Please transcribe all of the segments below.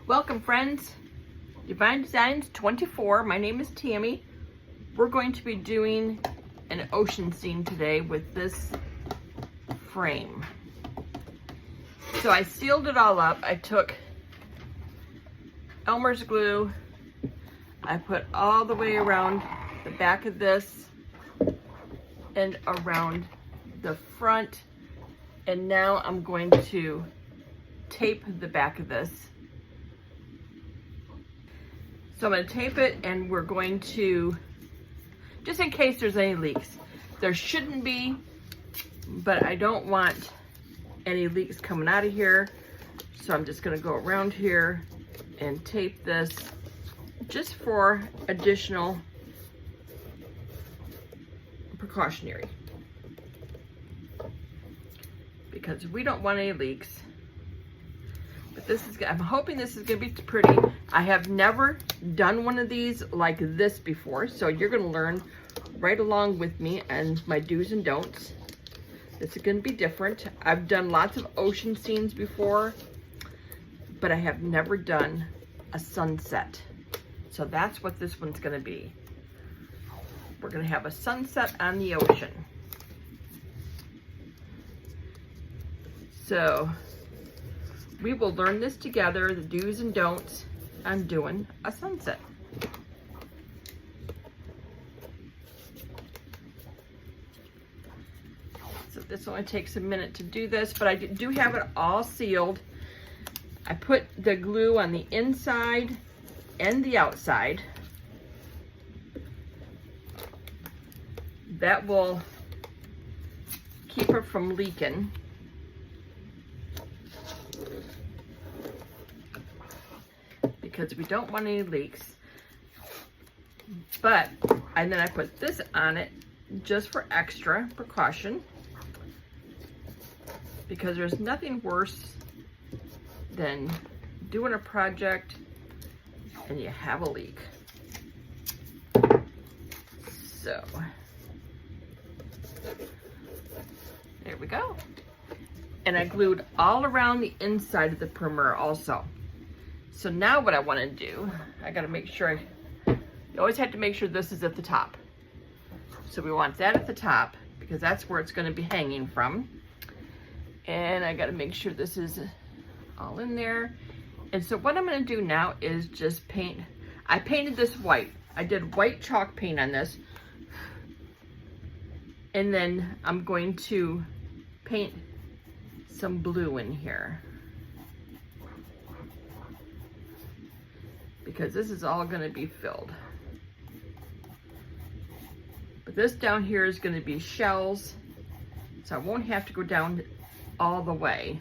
Welcome friends, Divine Designs 24. My name is Tammy. We're going to be doing an ocean scene today with this frame. So I sealed it all up. I took Elmer's glue. I put all the way around the back of this and around the front. And now I'm going to tape the back of this. So I'm going to tape it, and we're going to, just in case there's any leaks. There shouldn't be, but I don't want any leaks coming out of here. So I'm just going to go around here and tape this just for additional precautionary, because we don't want any leaks. But this is, I'm hoping this is going to be pretty. I have never done one of these like this before, so you're going to learn right along with me and my do's and don'ts. This is going to be different. I've done lots of ocean scenes before, but I have never done a sunset. So that's what this one's going to be. We're going to have a sunset on the ocean. So we will learn this together, the do's and don'ts on doing a sunset. So this only takes a minute to do this, but I do have it all sealed. I put the glue on the inside and the outside. That will keep it from leaking. Because we don't want any leaks. But, and then I put this on it just for extra precaution, because there's nothing worse than doing a project and you have a leak. So, there we go. And I glued all around the inside of the primer also. So now what I want to do, I got to make sure, you always have to make sure this is at the top. So we want that at the top because that's where it's going to be hanging from. And I got to make sure this is all in there. And so what I'm going to do now is just paint. I painted this white. I did white chalk paint on this. And then I'm going to paint some blue in here, because this is all going to be filled. But this down here is going to be shells, so I won't have to go down all the way.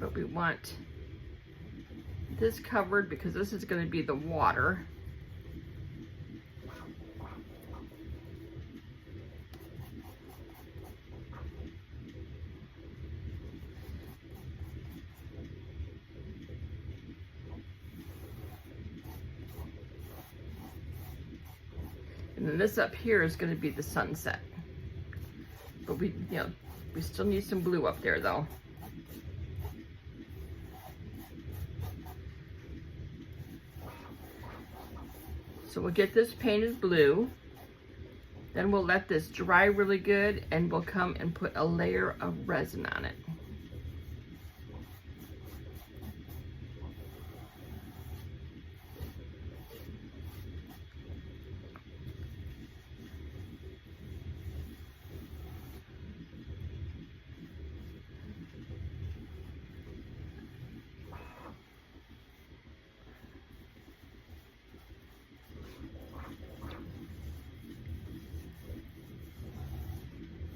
But we want this covered because this is going to be the water. And then this up here is going to be the sunset. But we still need some blue up there though. So we'll get this painted blue. Then we'll let this dry really good, and we'll come and put a layer of resin on it.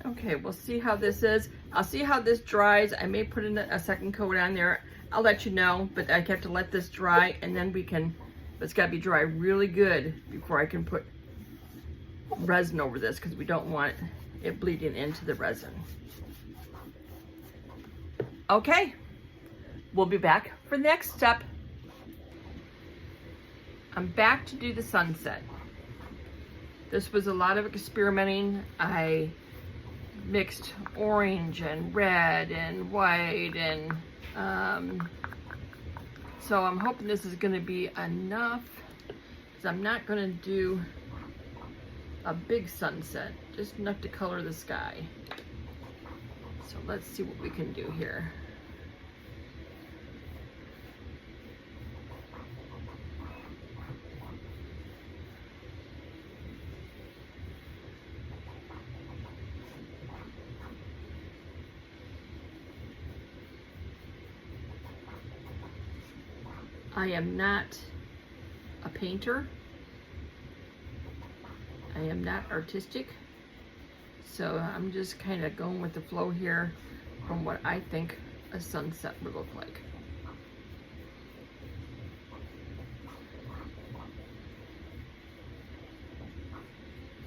Okay, we'll see how this is. I'll see how this dries. I may put in a second coat on there. I'll let you know, but I have to let this dry, and then we can, it's got to be dry really good before I can put resin over this, because we don't want it bleeding into the resin. Okay, we'll be back for the next step. I'm back to do the sunset. This was a lot of experimenting. I mixed orange and red and white, and so I'm hoping this is going to be enough, because I'm not going to do a big sunset, just enough to color the sky. So let's see what we can do here. I am not a painter. I am not artistic. So I'm just kind of going with the flow here from what I think a sunset would look like.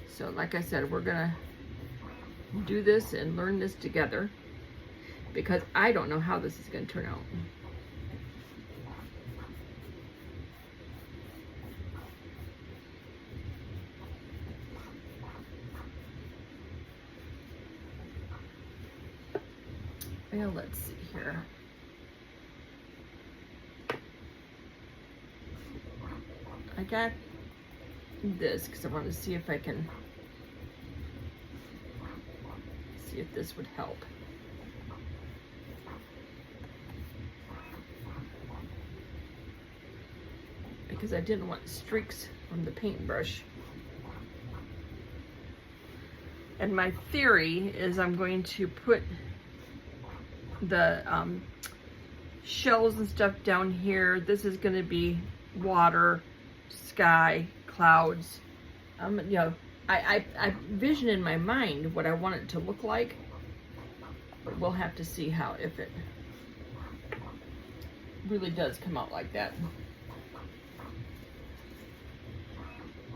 So like I said, we're gonna do this and learn this together, because I don't know how this is gonna turn out. Well, let's see here. I got this because I want to see if I can see if this would help. Because I didn't want streaks from the paintbrush. And my theory is I'm going to put the shells and stuff down here. This is going to be water, sky, clouds. You know, I vision in my mind what I want it to look like, but we'll have to see how, if it really does come out like that.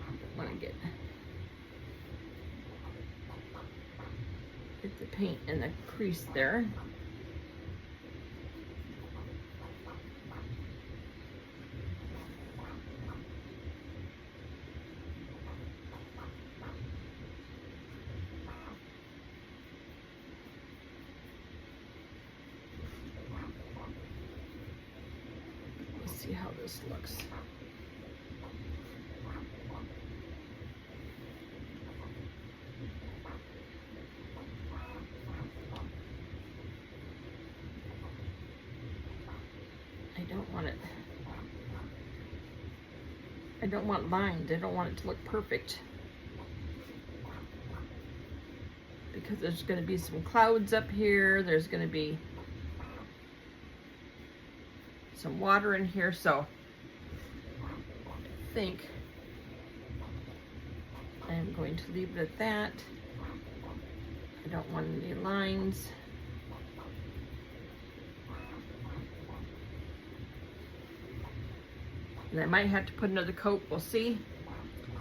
I want to get the paint in the crease there. See how this looks. I don't want lines. I don't want it to look perfect, because there's going to be some clouds up here. There's going to be some water in here, so I think I am going to leave it at that. I don't want any lines. And I might have to put another coat, we'll see.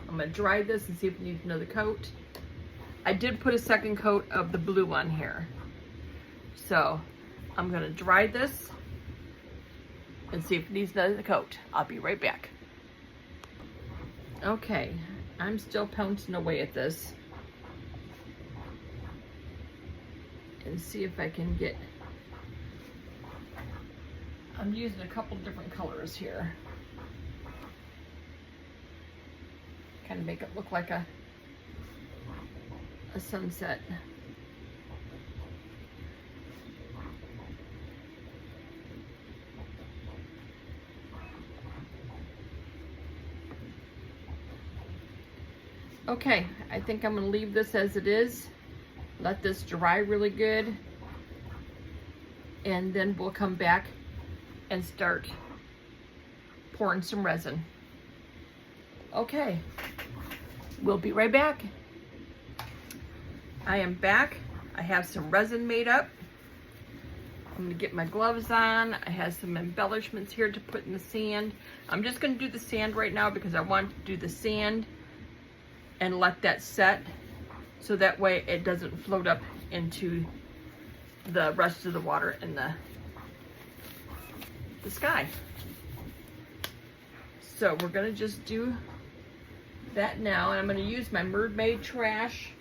I'm gonna dry this and see if it needs another coat. I did put a second coat of the blue on here. So I'm gonna dry this and see if it needs another coat. I'll be right back. Okay, I'm still pouncing away at this and see if I can get, I'm using a couple different colors here. Kind of make it look like a sunset. Okay, I think I'm gonna leave this as it is. Let this dry really good. And then we'll come back and start pouring some resin. Okay, we'll be right back. I am back. I have some resin made up. I'm gonna get my gloves on. I have some embellishments here to put in the sand. I'm just gonna do the sand right now because I want to do the sand and let that set, so that way it doesn't float up into the rest of the water in the sky. So we're gonna just do that now, and I'm going to use my Mermaid trash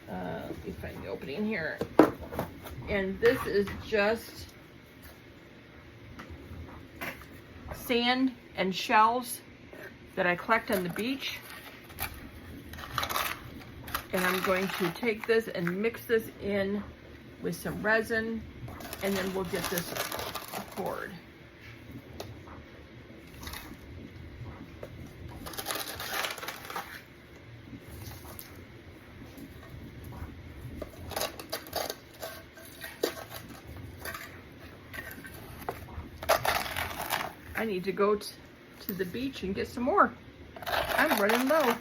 Let me find the opening here. And this is just sand and shells that I collect on the beach. And I'm going to take this and mix this in with some resin, and then we'll get this poured. I need to go to the beach and get some more. I'm running low.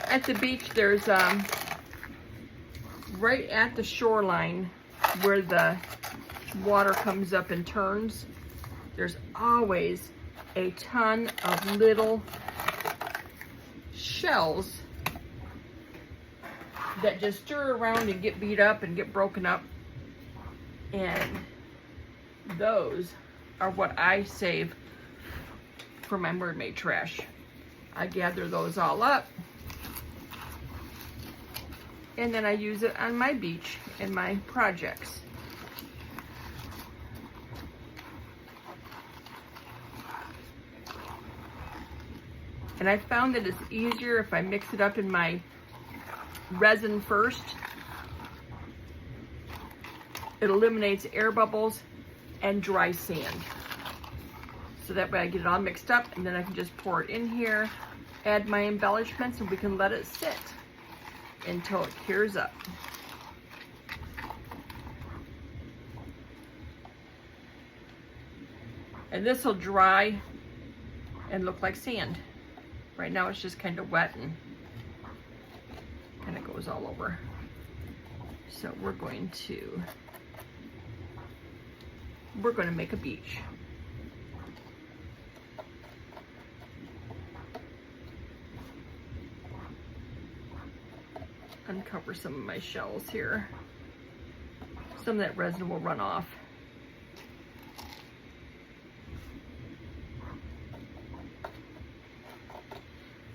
At the beach, there's right at the shoreline where the water comes up and turns, there's always a ton of little shells that just stir around and get beat up and get broken up. And those are what I save for my mermaid trash. I gather those all up, and then I use it on my beach in my projects. And I found that it's easier if I mix it up in my resin first. It eliminates air bubbles and dry sand. So that way I get it all mixed up, and then I can just pour it in here, add my embellishments, and we can let it sit until it cures up. And this will dry and look like sand. Right now it's just kind of wet and kind of goes all over. So we're going to make a beach. Uncover some of my shells here. Some of that resin will run off.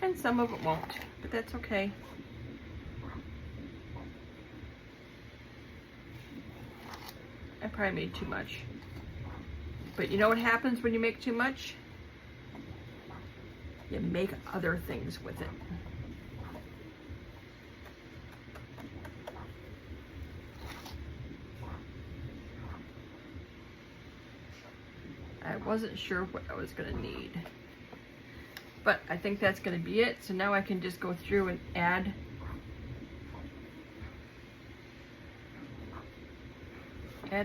And some of it won't, but that's okay. I probably made too much. But you know what happens when you make too much? You make other things with it. I wasn't sure what I was going to need, but I think that's going to be it. So now I can just go through and add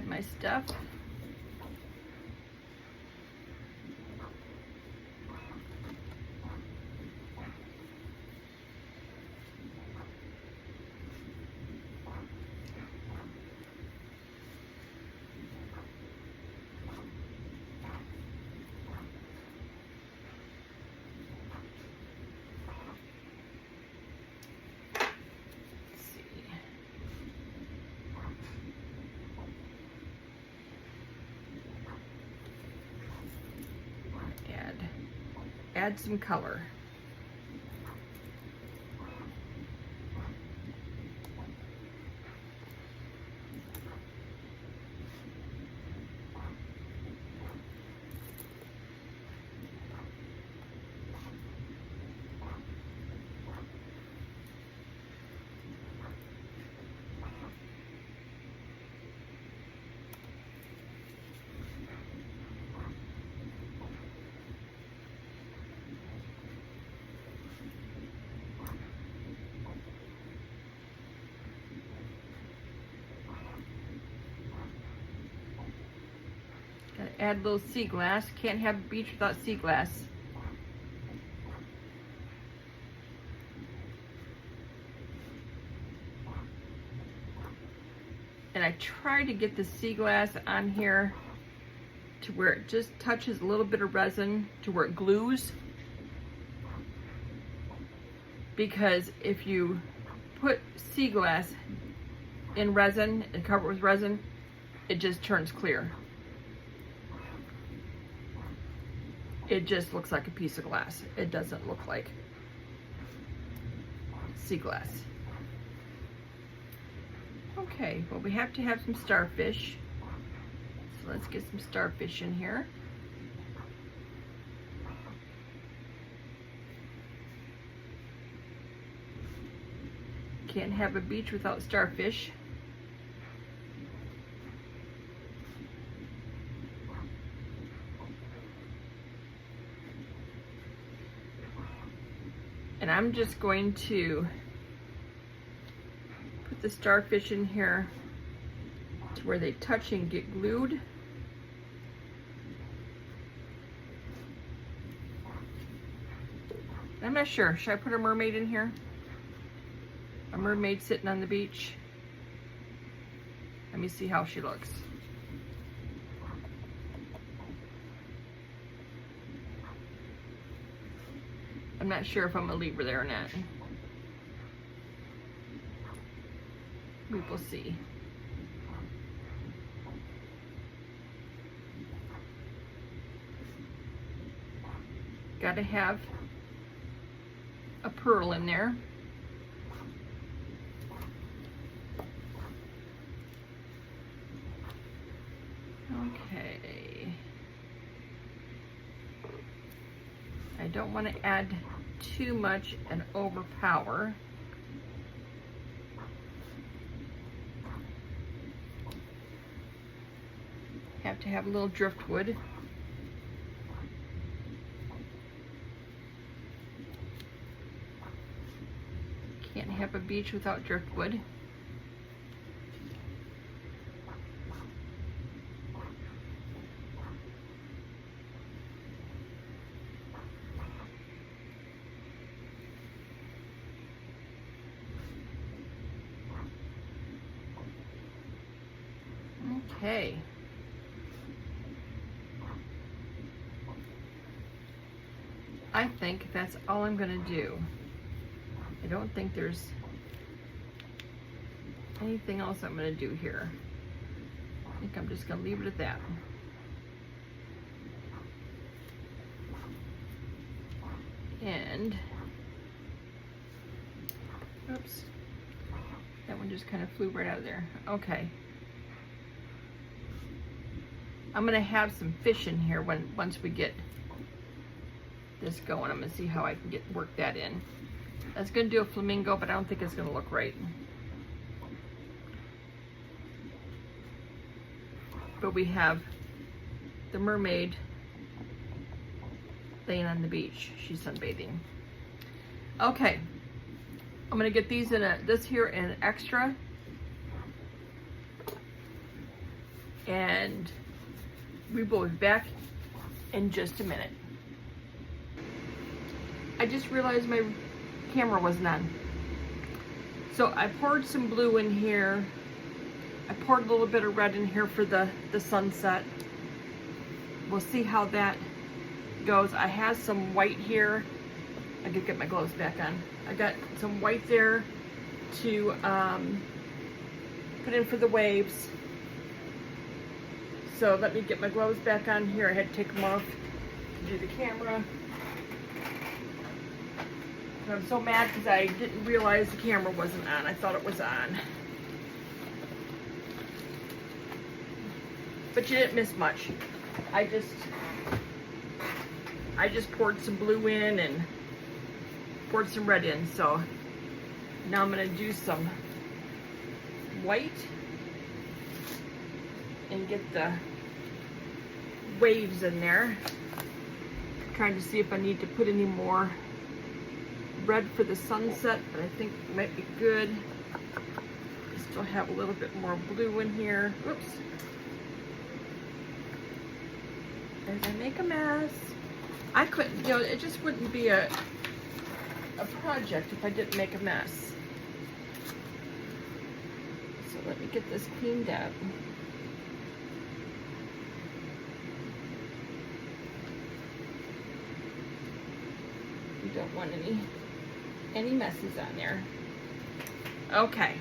my stuff. Add some color. Add a little sea glass. Can't have a beach without sea glass. And I try to get the sea glass on here to where it just touches a little bit of resin to where it glues. Because if you put sea glass in resin and cover it with resin, it just turns clear. It just looks like a piece of glass. It doesn't look like sea glass. Okay, well, we have to have some starfish. So let's get some starfish in here. Can't have a beach without starfish. And I'm just going to put the starfish in here to where they touch and get glued. I'm not sure. Should I put a mermaid in here? A mermaid sitting on the beach. Let me see how she looks. I'm not sure if I'm gonna leave her there or not. We will see. Gotta have a pearl in there. Okay. I don't want to add too much and overpower. Have to have a little driftwood. Can't have a beach without driftwood. Okay. I think that's all I'm gonna do. I don't think there's anything else I'm gonna do here. I think I'm just gonna leave it at that. And, oops, that one just kind of flew right out of there. Okay. I'm gonna have some fish in here once we get this going. I'm gonna see how I can work that in. I was gonna do a flamingo, but I don't think it's gonna look right. But we have the mermaid laying on the beach. She's sunbathing. Okay, I'm gonna get these in this here in an extra, and we will be back in just a minute. I just realized my camera wasn't on. So I poured some blue in here. I poured a little bit of red in here for the sunset. We'll see how that goes. I have some white here. I could get my gloves back on. I got some white there to put in for the waves. So let me get my gloves back on here. I had to take them off to do the camera. And I'm so mad because I didn't realize the camera wasn't on. I thought it was on. But you didn't miss much. I just poured some blue in and poured some red in. So now I'm gonna do some white and get the waves in there. Trying to see if I need to put any more red for the sunset, but I think it might be good. I still have a little bit more blue in here. Oops. Did I make a mess? I couldn't, you know, it just wouldn't be a project if I didn't make a mess. So let me get this cleaned up. We don't want any messes on there. Okay.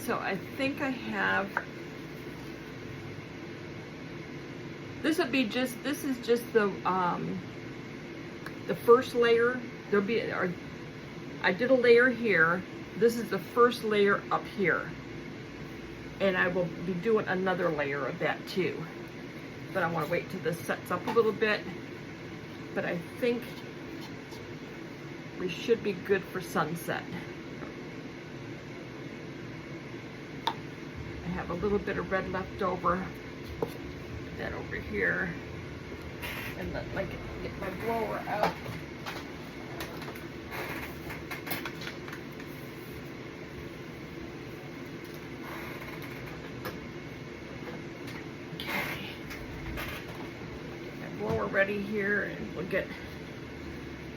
So I think I have This would be just, this is just the first layer. There'll be, I did a layer here. This is the first layer up here. And I will be doing another layer of that too. But I want to wait till this sets up a little bit. But I think we should be good for sunset. I have a little bit of red left over. Put that over here. And let me get my blower out. Ready here, and we'll get,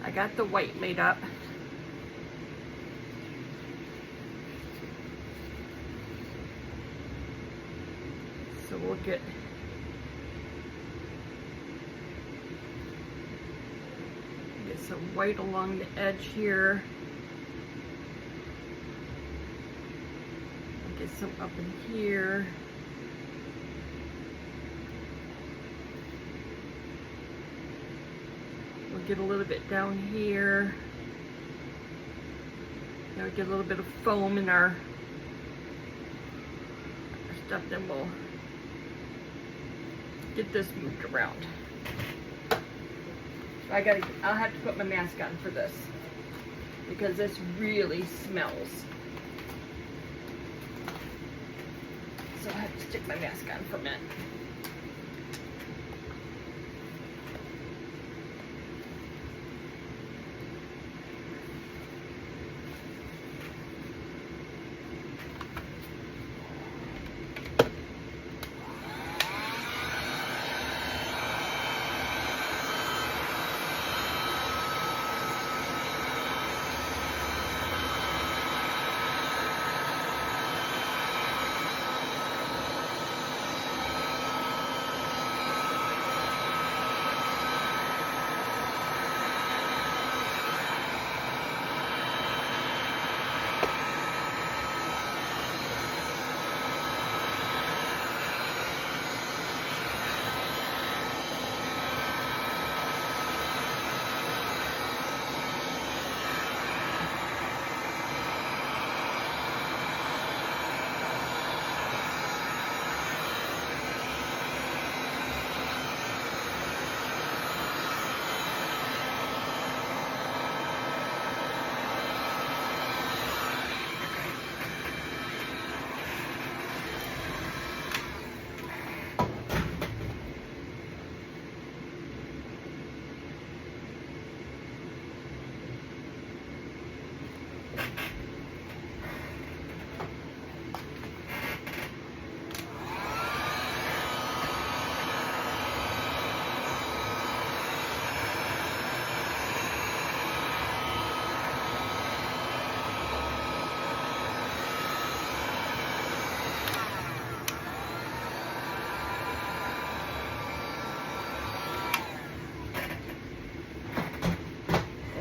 I got the white made up. So we'll get some white along the edge here. Get some up in here. Get a little bit down here. Now get a little bit of foam in our stuff, then we'll get this moved around. I'll have to put my mask on for this because this really smells. So I have to stick my mask on for a minute.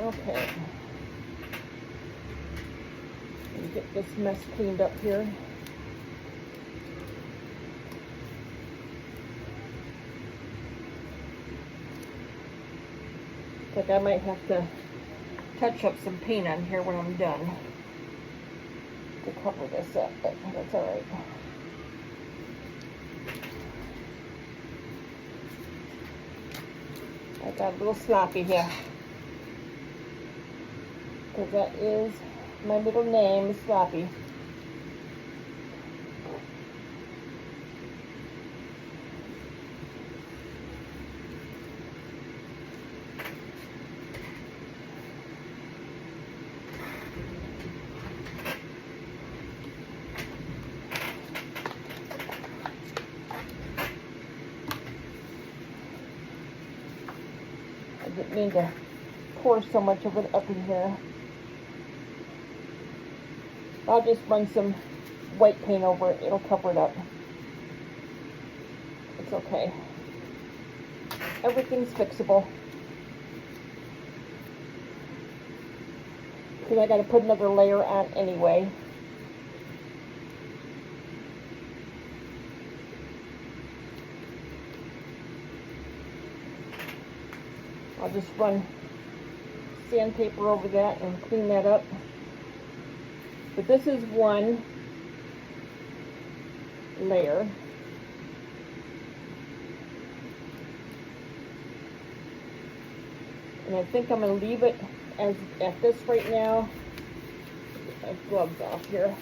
Okay. Let me get this mess cleaned up here. Like I might have to touch up some paint on here when I'm done to cover this up, but that's all right. I got a little sloppy here. Because that is my middle name, is Sloppy. I didn't mean to pour so much of it up in here. I'll just run some white paint over it. It'll cover it up. It's okay. Everything's fixable. Because I got to put another layer on anyway. I'll just run sandpaper over that and clean that up. But this is one layer. And I think I'm going to leave it as at this right now. Get my gloves off here.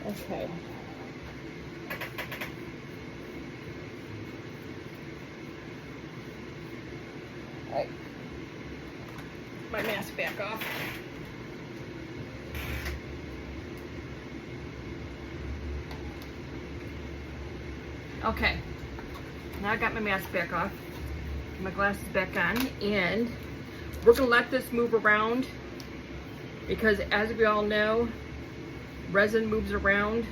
Okay. All right. My mask back off. Okay. Now I got my mask back off. My glasses back on, and we're gonna let this move around because, as we all know, resin moves around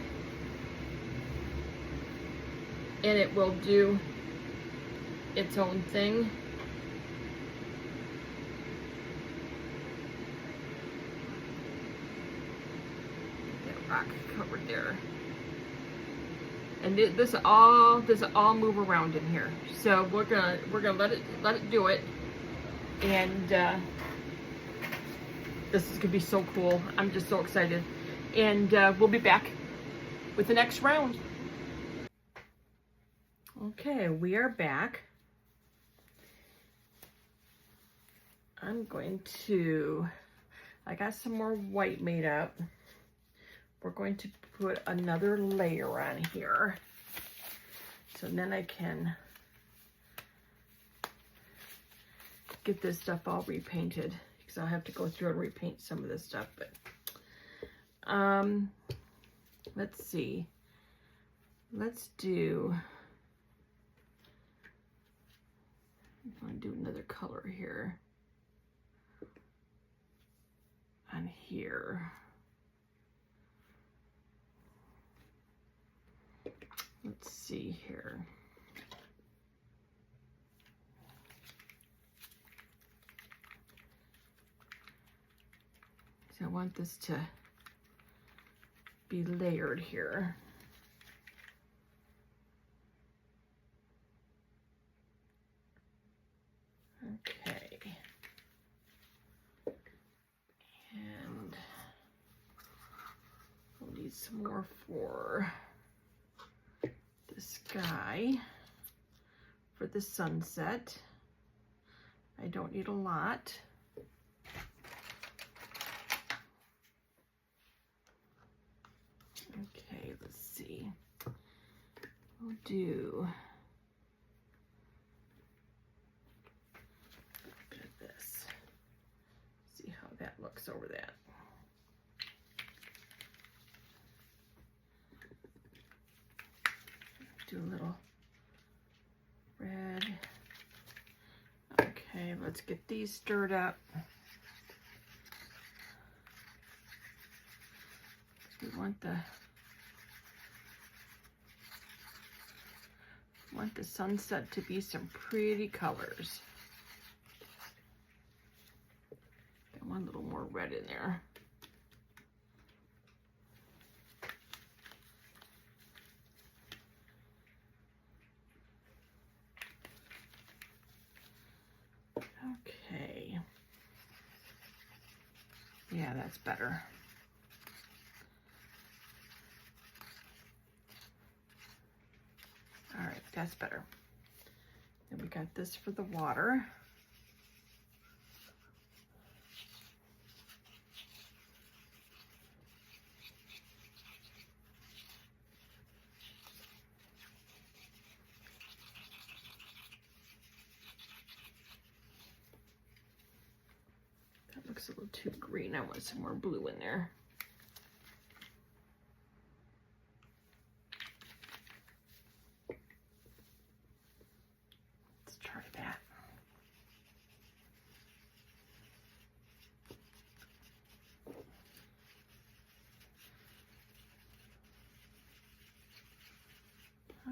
and it will do its own thing. That rock covered there. And this all move around in here. So we're gonna let it do it. And this is gonna be so cool. I'm just so excited. And we'll be back with the next round. Okay, we are back. I'm going to, I got some more white made up. We're going to put another layer on here. So then I can get this stuff all repainted, because I'll have to go through and repaint some of this stuff. But let's see. Let's do, I want to do another color here. On here. Let's see here. So I want this to be layered here. Okay. And we'll need some more for the sky, for the sunset. I don't need a lot. Okay, let's see. We'll do a bit of this. See how that looks over that. Do a little red. Okay, let's get these stirred up. We want the sunset to be some pretty colors. Got one little more red in there. Okay. Yeah, that's better. All right, that's better. Then we got this for the water. That looks a little too green. I want some more blue in there.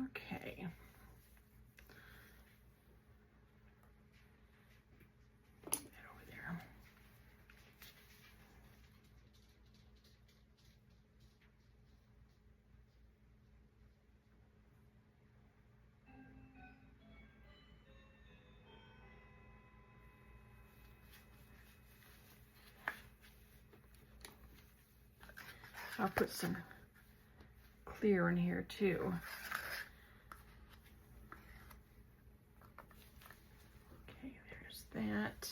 Okay. I'll put some clear in here too. Okay, there's that.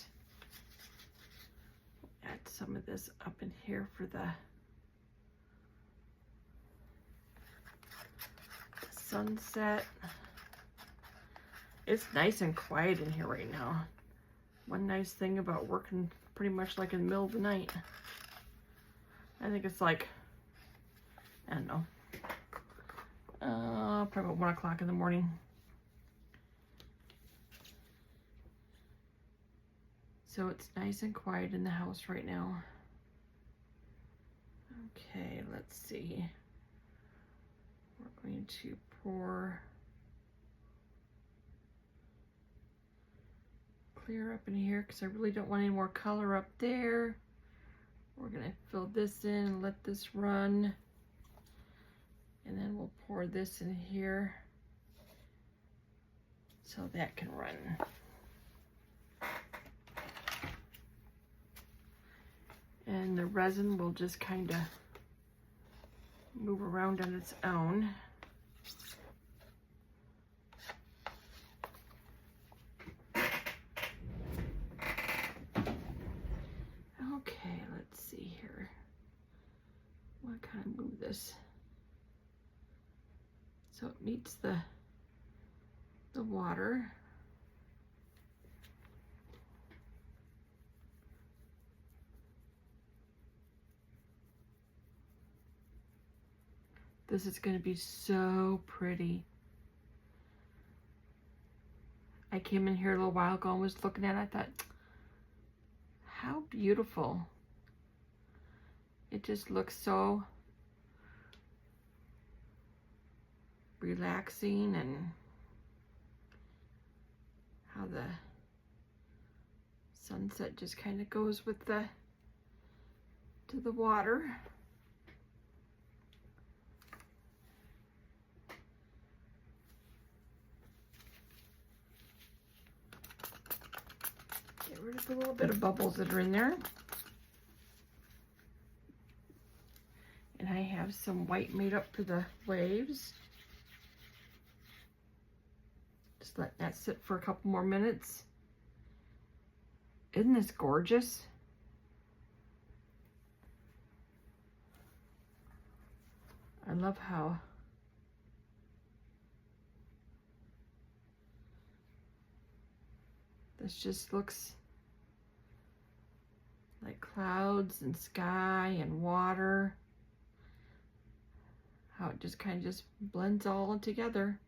Add some of this up in here for the sunset. It's nice and quiet in here right now. One nice thing about working pretty much like in the middle of the night. I think it's like, I don't know, probably about 1 o'clock in the morning. So it's nice and quiet in the house right now. Okay, let's see. We're going to pour clear up in here because I really don't want any more color up there. We're gonna fill this in and let this run. And then we'll pour this in here so that can run. And the resin will just kind of move around on its own. Okay, let's see here. I want to kind of move this so it meets the water. This is going to be so pretty. I came in here a little while ago and was looking at it. I thought, how beautiful. It just looks so relaxing, and how the sunset just kind of goes with the water. Get rid of a little bit of bubbles that are in there. And I have some white made up for the waves. Just let that sit for a couple more minutes. Isn't this gorgeous? I love how this just looks like clouds and sky and water. How it just kind of just blends all together.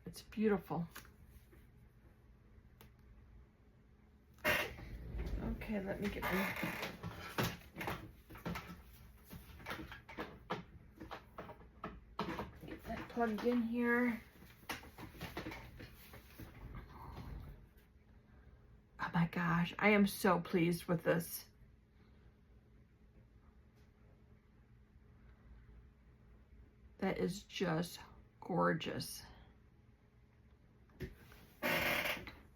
It's beautiful. Okay, let me get that plugged in here. Oh my gosh, I am so pleased with this. That is just gorgeous.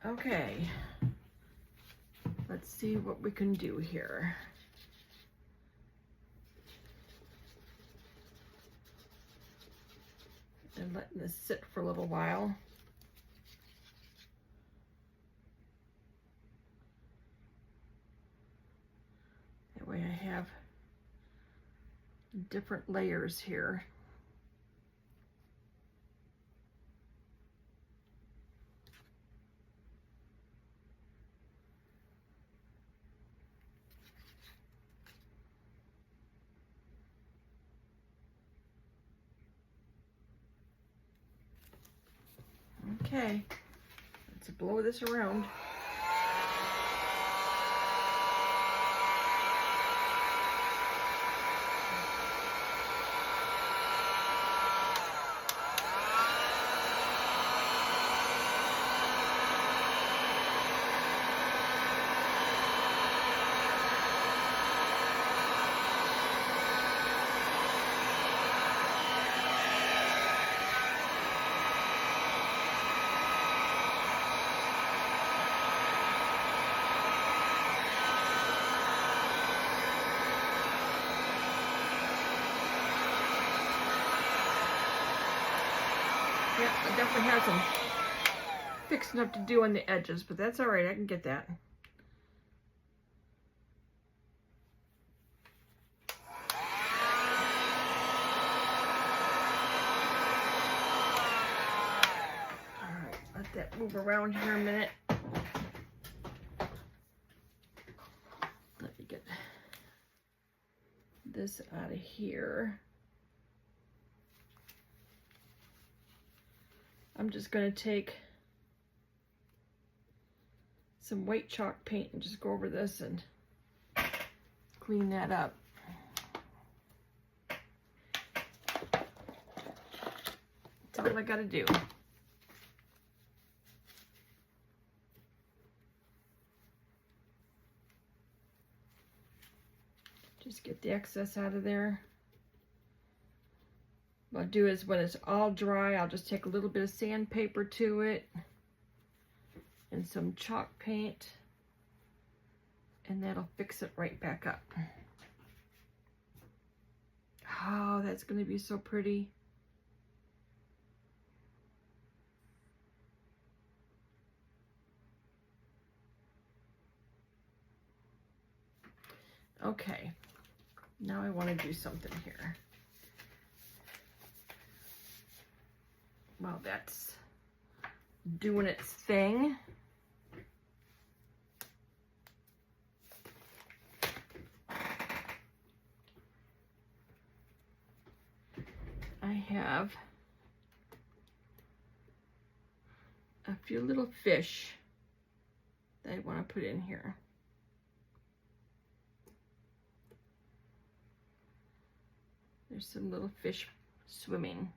Okay, let's see what we can do here. And letting this sit for a little while. That way I have different layers here. Okay, let's blow this around. definitely has some fixing up to do on the edges, but that's all right. I can get that. All right, let that move around here a minute. Let me get this out of here. I'm just going to take some white chalk paint and just go over this and clean that up. That's all I got to do. Just get the excess out of there. What I'll do is when it's all dry, I'll just take a little bit of sandpaper to it and some chalk paint, and that'll fix it right back up. Oh, that's going to be so pretty. Okay, now I want to do something here. Well, that's doing its thing. I have a few little fish that I want to put in here. There's some little fish swimming.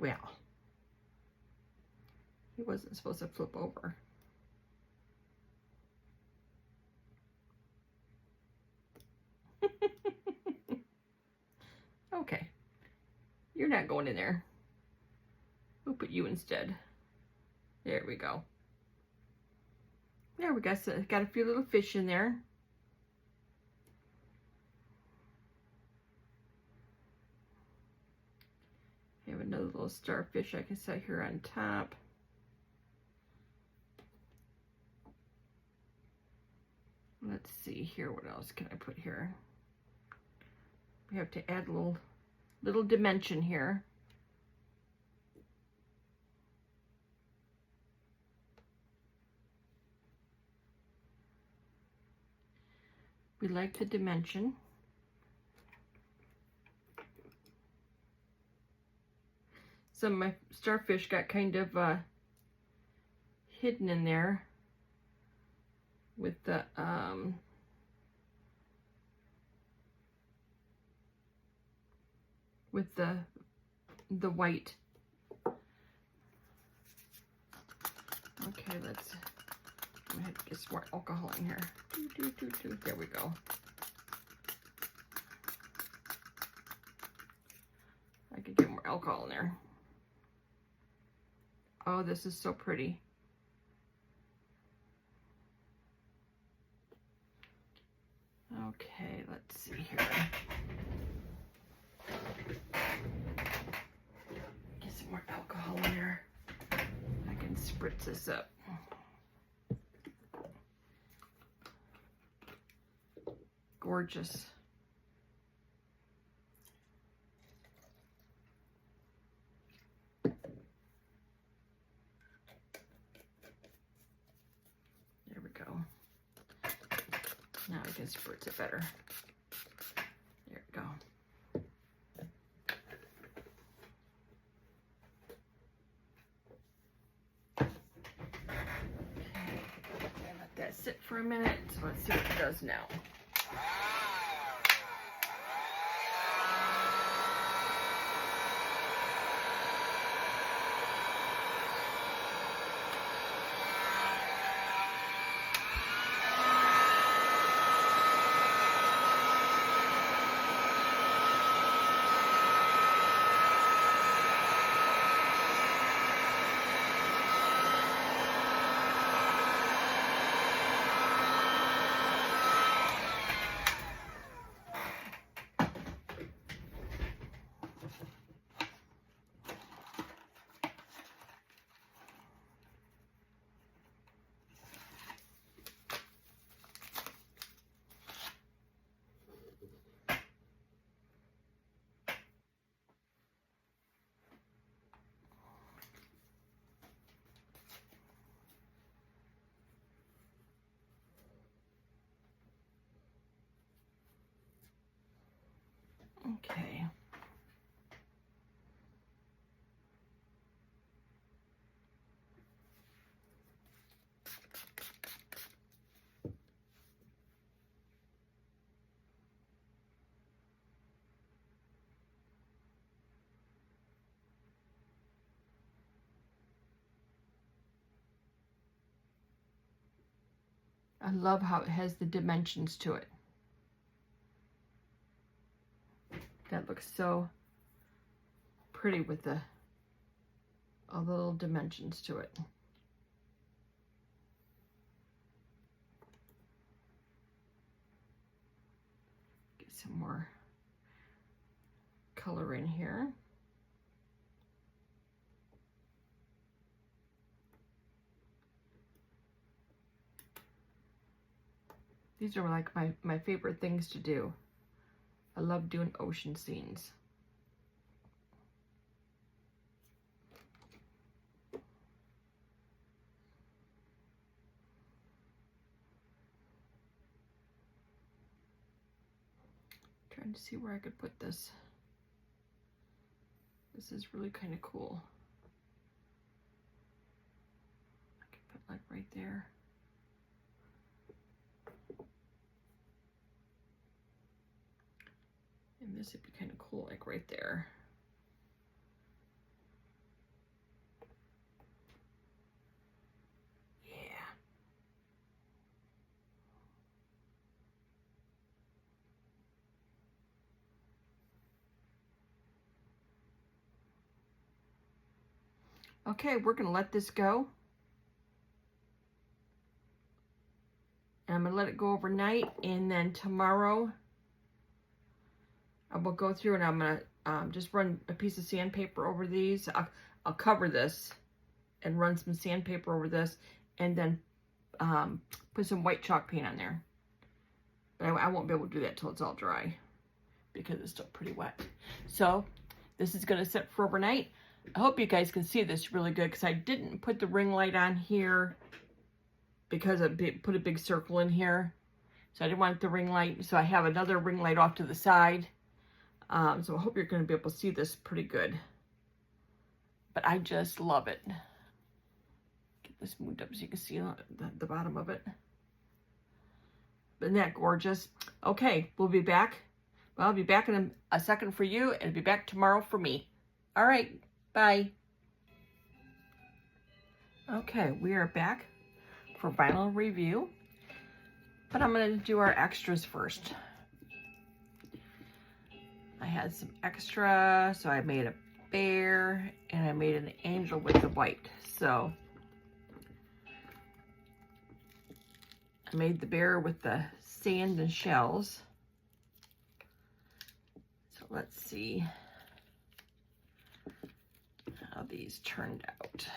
Well, he wasn't supposed to flip over. Okay, you're not going in there. We'll put you instead. There we go. There we got a few little fish in there. I have another little starfish I can set here on top. Let's see here, what else can I put here? We have to add a little dimension here. We like the dimension. Some of my starfish got kind of hidden in there with the white. Okay, let's I'm gonna have to get some more alcohol in here. There we go. I could get more alcohol in there. Oh, this is so pretty. Okay, let's see here. Get some more alcohol in there. I can spritz this up. Gorgeous. There we go. Now I can spritz it better. There we go. Okay, let that sit for a minute. So let's see what it does now. Okay. I love how it has the dimensions to it. That looks so pretty with all the little dimensions to it. Get some more color in here. These are like my favorite things to do. I love doing ocean scenes. Trying to see where I could put this. This is really kind of cool. I could put like right there. And this would be kind of cool, like right there. Yeah. Okay, we're gonna let this go. And I'm gonna let it go overnight, and then tomorrow I will go through and I'm gonna just run a piece of sandpaper over these. I'll cover this and run some sandpaper over this, and then put some white chalk paint on there. But I won't be able to do that till it's all dry because it's still pretty wet. So this is gonna sit for overnight. I hope you guys can see this really good because I didn't put the ring light on here because I put a big circle in here. So I didn't want the ring light. So I have another ring light off to the side. So I hope you're going to be able to see this pretty good. But I just love it. Get this moved up so you can see the bottom of it. Isn't that gorgeous? Okay, we'll be back. Well, I'll be back in a second for you, and be back tomorrow for me. All right, bye. Okay, we are back for vinyl review. But I'm going to do our extras first. I had some extra, so I made a bear and I made an angel with the white. So I made the bear with the sand and shells. So let's see how these turned out.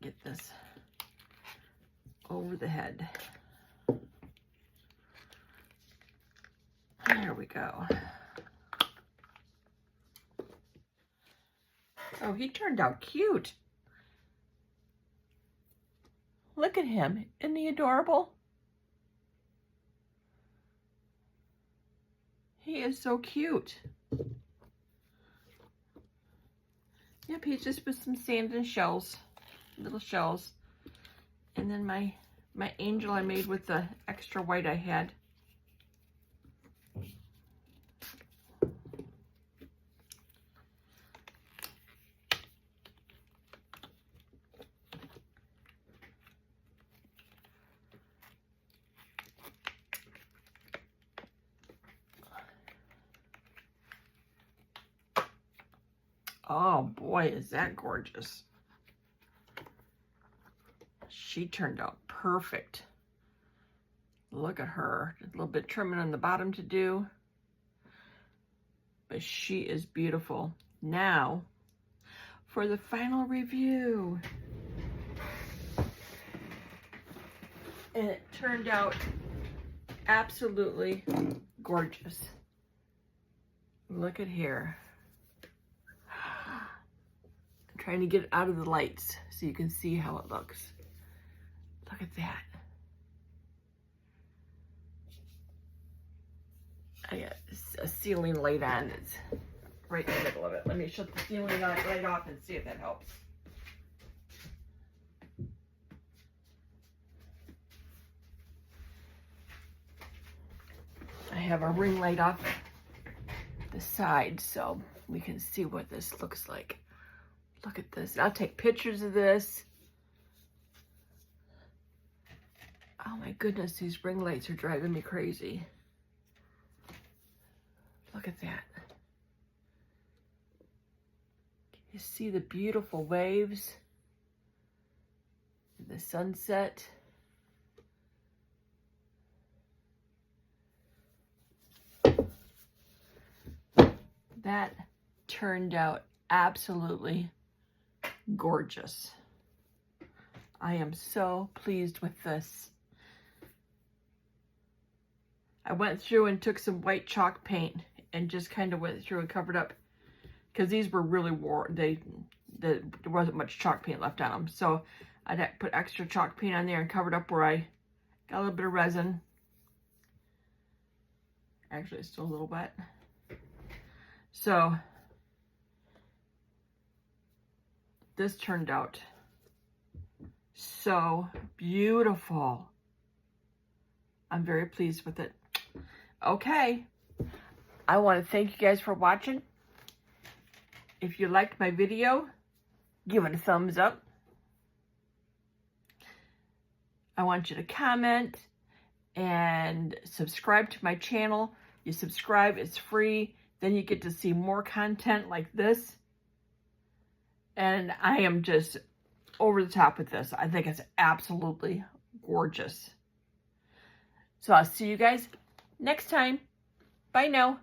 Get this over the head. There we go. Oh, he turned out cute. Look at him. Isn't he adorable? He is so cute. Yep, he's just with some sand and shells. Little shells. And then my angel I made with the extra white I had. Oh boy, is that gorgeous. She turned out perfect. Look at her. A little bit trimming on the bottom to do. But she is beautiful. Now, for the final review. And it turned out absolutely gorgeous. Look at here. trying to get it out of the lights so you can see how it looks. Look at that. I got a ceiling light on. It's right in the middle of it. Let me shut the ceiling light off and see if that helps. I have a ring light off the side so we can see what this looks like. Look at this. I'll take pictures of this. Oh my goodness, these ring lights are driving me crazy. Look at that. Can you see the beautiful waves? The sunset. That turned out absolutely gorgeous. I am so pleased with this. I went through and took some white chalk paint and just kind of went through and covered up because these were really worn. There wasn't much chalk paint left on them. So I put extra chalk paint on there and covered up where I got a little bit of resin. Actually, it's still a little wet. So this turned out so beautiful. I'm very pleased with it. Okay, I want to thank you guys for watching. If you liked my video, give it a thumbs up. I want you to comment and subscribe to my channel. You subscribe, it's free. Then you get to see more content like this. And I am just over the top with this. I think it's absolutely gorgeous. So I'll see you guys next time. Bye now.